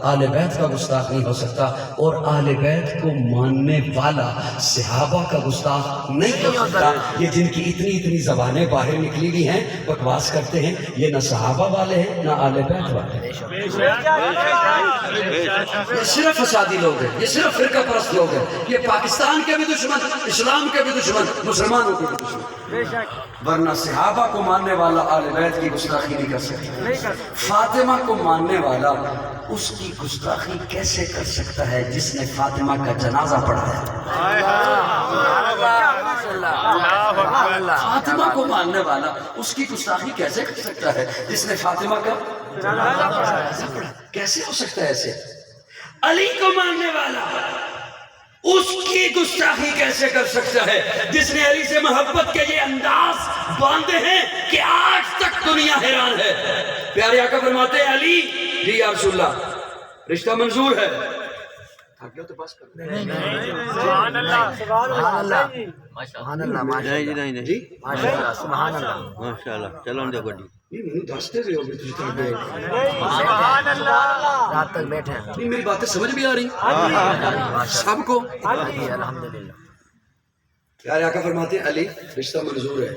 آل بیت کا گستاخ نہیں ہو سکتا، اور آل بیت کو ماننے والا صحابہ کا گستاخ نہیں ہو سکتا۔ یہ جن کی اتنی زبانیں باہر نکلی ہوئی ہیں بکواس کرتے ہیں، یہ نہ صحابہ والے ہیں نہ آل بیت والے ہیں، یہ صرف فسادی لوگ ہیں، یہ صرف فرقہ پرست لوگ ہیں، یہ پاکستان کے بھی دشمن، اسلام کے بھی دشمن، مسلمانوں کے بھی دشمن، ورنہ صحابہ کو ماننے والا آل بیت کی گستاخی نہیں کر سکتا۔ فاطمہ کو ماننے والا اس کی گستاخی کیسے کر سکتا ہے جس نے فاطمہ کا جنازہ پڑھا ہے؟ فاطمہ کو ماننے والا اس کی گستاخی کیسے کر سکتا ہے جس نے فاطمہ کا جنازہ پڑھا؟ کیسے ہو سکتا ہے ایسے؟ علی کو ماننے والا اس کی گستاخی کیسے کر سکتا ہے جس نے علی سے محبت کے یہ انداز باندھے ہیں کہ آج تک دنیا حیران ہے؟ پیارے آقا فرماتے ہیں علی جی یا رسول اللہ رشتہ منظور ہے، تھک گیا تو بس کر سبحان اللہ سبحان اللہ سبحان اللہ نہیں جی سبحان اللہ ماشاءاللہ چلو دے گڈی نہیں دستے رہے ہو بھی تجھے تھک گئے، سبحان اللہ رات تک بیٹھے ہیں نہیں میری باتیں سمجھ بھی آ رہی سب کو؟ الحمدللہ پیارے آقا فرماتے ہیں علی رشتہ منظور ہے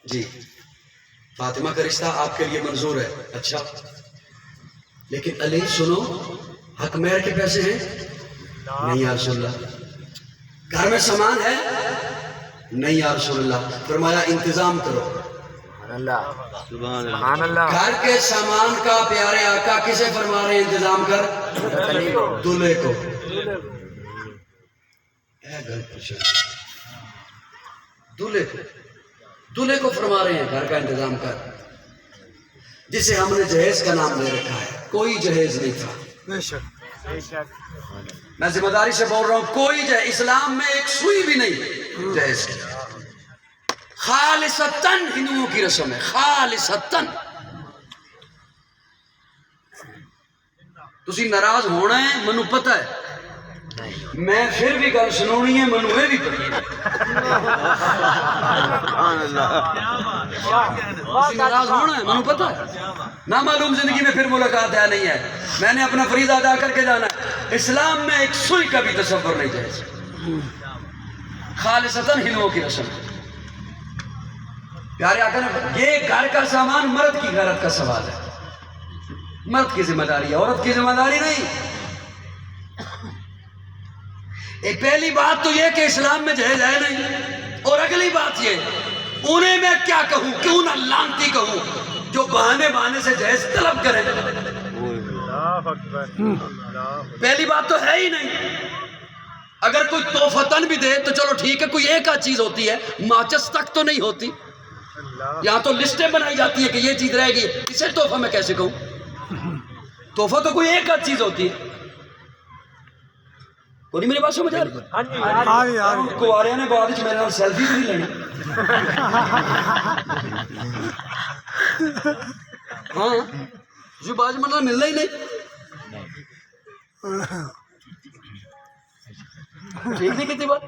جی، فاطمہ کا رشتہ آپ کے لیے منظور ہے، اچھا لیکن علی سنو حق مہر کے پیسے ہیں؟ نہیں یا رسول اللہ۔ گھر میں سامان ہے؟ نہیں یا رسول اللہ۔ فرمایا انتظام کرو۔ سبحان اللہ گھر کے سامان کا پیارے آقا کسے فرما رہے ہیں انتظام کر؟ دولہے کو۔ اے گھر پوچھا دولہے کو، دولہے کو فرما رہے ہیں گھر کا انتظام کر، جسے ہم نے جہیز کا نام دے رکھا ہے۔ کوئی جہیز نہیں تھا، میں ذمہ داری سے بول رہا ہوں، کوئی جہیز اسلام میں ایک سوئی بھی نہیں جہیز کی، خالصتاً ہندوؤں کی رسم ہے، خالصتاً۔ تسی ناراض ہونا ہے منو پتہ ہے، میں پھر بھی گل سنونی ہے منو یہ بھی پتہ ہے۔ تسی ناراض ہونا ہے منو پتہ ہے، نامعلوم زندگی میں پھر ملاقات ہے نہیں ہے، میں نے اپنا فریضہ ادا کر کے جانا ہے۔ اسلام میں ایک سوئی کا بھی تصور نہیں جائز، خالصتاً ہندوؤں کی رسم ہے۔ پیارے آقا نے یہ گھر کا سامان مرد کی غیرت کا سوال ہے، مرد کی ذمہ داری ہے، عورت کی ذمہ داری نہیں۔ ایک پہلی بات تو یہ کہ اسلام میں جہیز ہے نہیں، اور اگلی بات یہ انہیں میں کیا کہوں، کیوں نہ لانتی کہوں جو بہانے سے جہیز طلب کریں۔ پہلی بات تو ہے ہی نہیں، اگر کوئی تحفتاً بھی دے تو چلو ٹھیک ہے، کوئی ایک آدھ چیز ہوتی ہے، ماچس تک تو نہیں ہوتی، یہاں تو لسٹیں بنائی جاتی ہے کہ یہ چیز رہے گی، اسے تحفہ میں کیسے کہوں؟ تحفہ تو کوئی ایک آدھ چیز ہوتی ہے۔ کوئی میری بات سمجھ آ رہی؟ کواریاں نے بعد میرے نال سیلفی بھی نہیں لینی، ہاں جو باز مطلب ملنا ہی نہیں، ٹھیک نہیں کتنی بات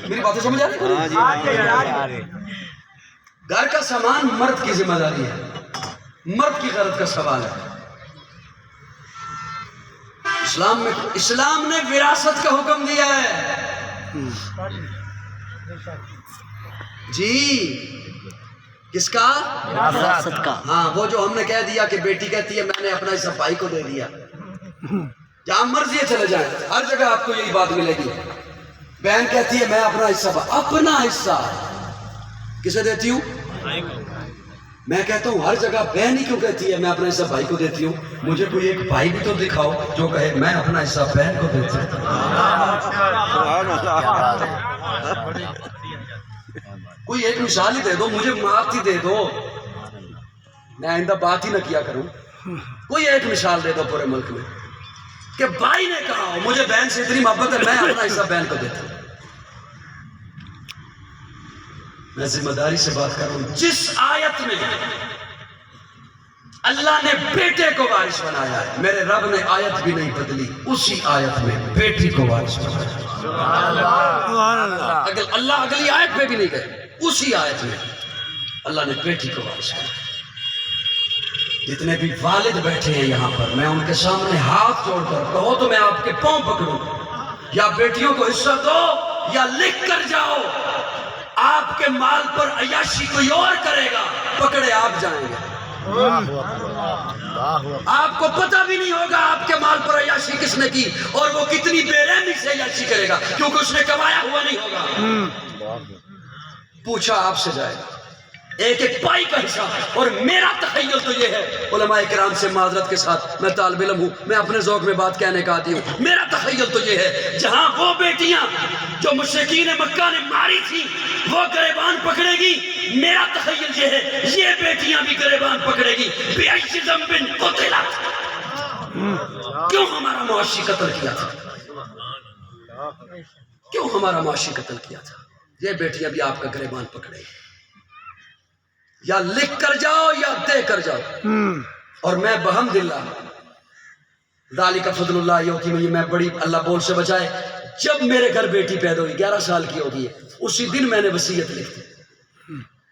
میری باتیں سمجھ آ رہی؟ گھر کا سامان مرد کی ذمہ داری ہے، مرد کی غیرت کا سوال ہے۔ اسلام نے وراثت کا حکم دیا ہے جی، کس کا؟ وراثت کا۔ ہاں وہ جو ہم نے کہہ دیا کہ بیٹی کہتی ہے میں نے اپنا حصہ بھائی کو دے دیا، جہاں مرضی چلے جائیں ہر جگہ آپ کو یہی بات ملے گی، بہن کہتی ہے میں اپنا حصہ کسے دیتی ہوں؟ میں کہتا ہوں ہر جگہ بہن ہی کیوں کہتی ہے میں اپنا حصہ بھائی کو دیتی ہوں؟ مجھے کوئی ایک بھائی بھی تو دکھاؤ جو کہے میں اپنا حصہ بہن کو دیتی ہوں۔ کوئی ایک مثال ہی دے دو، مجھے معاف ہی دے دو، میں آئندہ بات ہی نہ کیا کروں۔ کوئی ایک مثال دے دو پورے ملک میں کہ بھائی نے کہا ہو مجھے بہن سے اتنی محبت ہے میں اپنا حصہ بہن کو دیتا ہوں۔ میں ذمہ داری سے بات کر رہا ہوں، جس آیت میں اللہ نے بیٹے کو وارث بنایا ہے میرے رب نے آیت بھی نہیں بدلی، اسی آیت میں بیٹی کو وارث بنایا ہے۔ اللہ اگلی آیت میں بھی نہیں گئے، اسی آیت میں اللہ نے بیٹی کو وارث بنایا۔ جتنے بھی والد بیٹھے ہیں یہاں پر میں ان کے سامنے ہاتھ جوڑ کر کہو تو میں آپ کے پاؤں پکڑوں، یا بیٹیوں کو حصہ دو یا لکھ کر جاؤ، آپ کے مال پر عیاشی کوئی اور کرے گا، پکڑے آپ جائیں گے۔ آپ کو پتہ بھی نہیں ہوگا آپ کے مال پر عیاشی کس نے کی اور وہ کتنی بے رحمی سے عیاشی کرے گا، کیونکہ اس نے کمایا ہوا نہیں ہوگا۔ پوچھا آپ سے جائے گا، ایک ایک پائی کا حساب۔ اور میرا تخیل تو یہ ہے، علماء کرام سے معذرت کے ساتھ، میں طالب علم ہوں، میں اپنے ذوق میں بات کہنے کا آتی ہوں، میرا تخیل تو یہ ہے جہاں وہ بیٹیاں جو مشرکین مکہ نے ماری تھی وہ گریبان پکڑے گی، میرا تخیل یہ ہے یہ بیٹیاں بھی گریبان پکڑے گی۔ بِأَيِّ ذَنبٍ قُتِلَتْ، کیوں ہمارا معاشی قتل کیا تھا، کیوں ہمارا معاشی قتل کیا تھا؟ یہ بیٹیاں بھی آپ کا گریبان پکڑے گی، یا لکھ کر جاؤ یا دے کر جاؤ۔ اور میں بحمدللہ ذالک فضل اللہ یؤتیہ، میں بڑی اللہ بول سے بچائے، جب میرے گھر بیٹی پیدا ہوئی 11 سال کی ہوگی ہے، اسی دن میں نے وصیت لکھی۔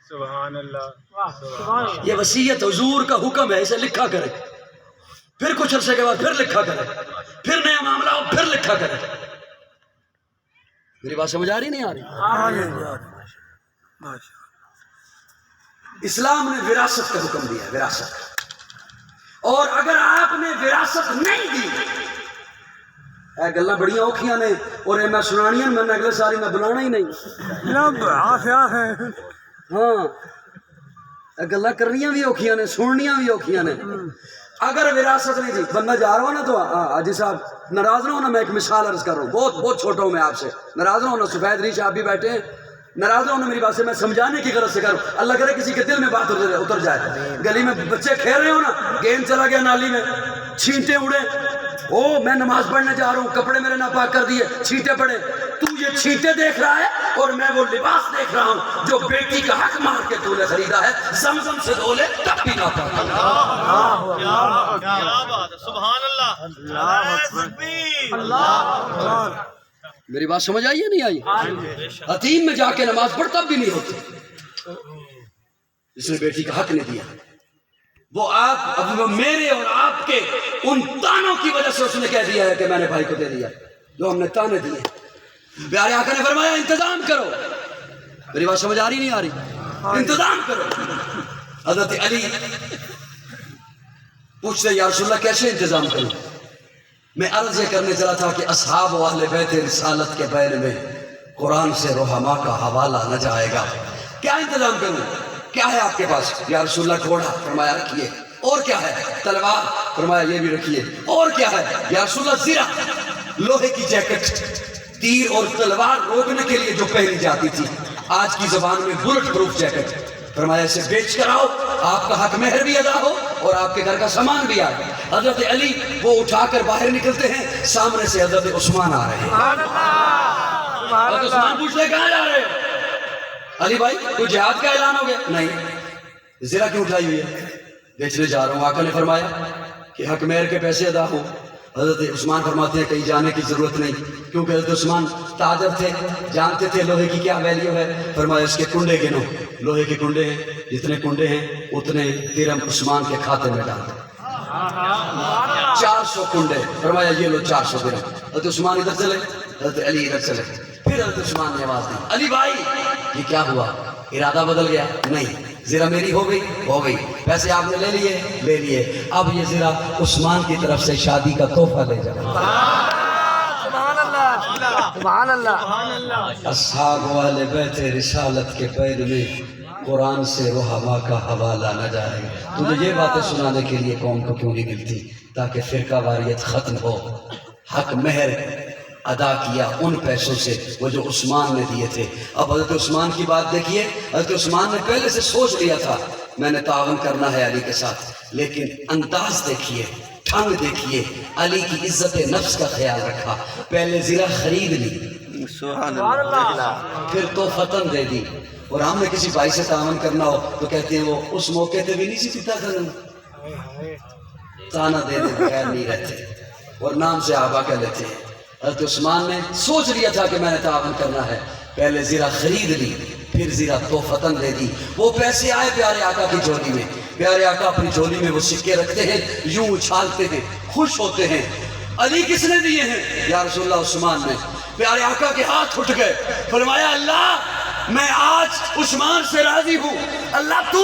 سبحان اللہ، یہ وصیت حضور کا حکم ہے، اسے لکھا کرے، پھر کچھ عرصے کے بعد پھر لکھا کرے، پھر نیا معاملہ ہو پھر لکھا کرے۔ میری بات سمجھ آ رہی نہیں آ رہی؟ اسلام نے وراثت کا حکم دیا ہے، وراثت کا، اور اگر آپ نے وراثت نہیں دی، اے گلاں بڑیاں اوکھیاں نے اور میں سنانیاں میں اگلے ساری میں بلانا ہی نہیں، ہاں اے گلاں کرنیاں بھی اوکھیاں نے، سننیاں بھی اوکھیاں نے۔ اگر وراثت نہیں دی، بندہ جا رہا ہو نا تو حاجی صاحب ناراض نہ ہونا، میں ایک مثال عرض کر رہا ہوں، بہت چھوٹا ہوں میں آپ سے، ناراض نہ ہونا، سفید ریچھ آپ بھی بیٹھے ہیں، ناراض نہ ہونا میری بات سے، میں سمجھانے کی غرض سے کر رہا ہوں، اللہ کرے کسی کے دل میں بات اتر جائے۔ گلی میں بچے کھیل رہے ہو نا، گیند چلا گیا نالی میں، چھینٹے اڑے، او میں نماز پڑھنے جا رہا ہوں، کپڑے میرے ناپاک کر دیے، چھینٹے پڑے، تو یہ چھینٹے دیکھ رہا ہے اور میں وہ لباس دیکھ رہا ہوں جو بیٹی کا حق مار کے تو نے خریدا ہے، زمزم سے دھو لے تب بھی ناپاک۔ سبحان اللہ، میری بات سمجھ آئی ہے نہیں آئی؟ حتیم میں جا کے نماز پڑھ تب بھی نہیں ہوتی، جس نے بیٹی کا حق نہیں دیا، وہ آپ اب وہ میرے اور آپ کے ان تانوں کی وجہ سے اس نے کہہ دیا ہے کہ میں نے بھائی کو دے دیا، جو ہم نے تانے دیے۔ پیارے آقا نے فرمایا انتظام کرو، میری بات سمجھ آ رہی نہیں آ رہی؟ انتظام کرو۔ حضرت علی پوچھتے یا رسول اللہ کیسے انتظام کروں؟ میں عرض یہ کرنے چلا تھا کہ اصحاب و اہل بیت رسالت کے بین میں قرآن سے رحماء کا حوالہ نہ جائے گا، کیا انتظام کروں؟ کیا ہے آپ کے پاس؟ یا رسول اللہ گھوڑا، فرمایا رکھیے۔ اور کیا ہے؟ تلوار، فرمایا یہ بھی رکھیے۔ اور کیا ہے؟ یا رسول اللہ زرہ، لوہے کی جیکٹ، تیر اور تلوار روکنے کے لیے جو پہنی جاتی تھی، آج کی زبان میں بلٹ پروف جیکٹ، فرمایا اسے بیچ کر آؤ، آپ کا حق مہر بھی ادا ہو اور آپ کے گھر کا سامان بھی آئے۔ حضرت علی وہ اٹھا کر باہر نکلتے ہیں، سامنے سے حضرت عثمان آ رہے ہیں۔ حضرت عثمان پوچھتے کہاں جا رہے ہیں؟ علی بھائی کوئی جہاد کا اعلان ہو گیا؟ نہیں۔ زرہ کیوں اٹھائی ہوئی ہے؟ بیچنے جا رہا ہوں۔ آقا نے فرمایا کہ حق مہر کے پیسے ادا ہوں۔ حضرت عثمان فرماتے ہیں کہیں جانے کی ضرورت نہیں، کیونکہ حضرت عثمان تاجر تھے، جانتے تھے لوہے کی کیا ویلیو ہے۔ فرمایا اس کے کنڈے گنو، لوہے کے کنڈے ہیں، جتنے کنڈے ہیں اتنے درہم عثمان کے کھاتے میں ڈال دو۔ 400 کنڈے، فرمایا یہ لو 400 درہم۔ حضرت عثمان ادھر چلے، حضرت علی ادھر چلے، پھر حضرت عثمان نے آواز دی علی بھائی یہ کیا ہوا؟ ارادہ بدل گیا؟ نہیں، زرہ میری ہو گئی، ہو گئی، پیسے آپ نے لے لیے، لے لیے، اب یہ زرہ عثمان کی طرف سے شادی کا تحفہ لے جاؤ۔ سبحان اللہ، سبحان اللہ۔ اصحاب والے بیت رسالت کے پیر میں قرآن سے رحماء کا حوالہ نہ جائے گا۔ تجھے یہ باتیں سنانے کے لیے قوم کو کیوں نہیں ملتی؟ تاکہ فرقہ واریت ختم ہو۔ حق مہر ادا کیا ان پیسوں سے وہ جو عثمان نے دیے تھے۔ اب حضرت عثمان کی بات دیکھیے، حضرت عثمان نے پہلے سے سوچ لیا تھا میں نے تعاون کرنا ہے علی کے ساتھ، لیکن انداز دیکھیے، ٹھنگ دیکھیے، علی کی عزت نفس کا خیال رکھا، پہلے زرہ خرید لی، سبحان اللہ، پھر توفتاً دے دی۔ اور ہم نے کسی بھائی سے تعاون کرنا ہو تو کہتے ہیں وہ اس موقع تے بھی نہیں سی پیتا کرنا، تانا دے دے بغیر نہیں رہتے اور نام سے آبا کہہ لیتے ہیں۔ حضرت عثمان نے سوچ لیا تھا کہ میں نے تعاون کرنا ہے، پہلے زرہ خرید لی، پھر زرہ توفتاً دے دی۔ وہ پیسے آئے پیارے آقا کی جھولی میں، پیارے آقا اپنی جھولی میں وہ سکے رکھتے ہیں، یوں اچھالتے ہیں، خوش ہوتے ہیں. علی کس نے دیے ہیں؟ یا رسول اللہ عثمان نے. پیارے آقا کے ہاتھ اٹھ گئے، فرمایا اللہ میں آج عثمان سے راضی ہوں. اللہ تو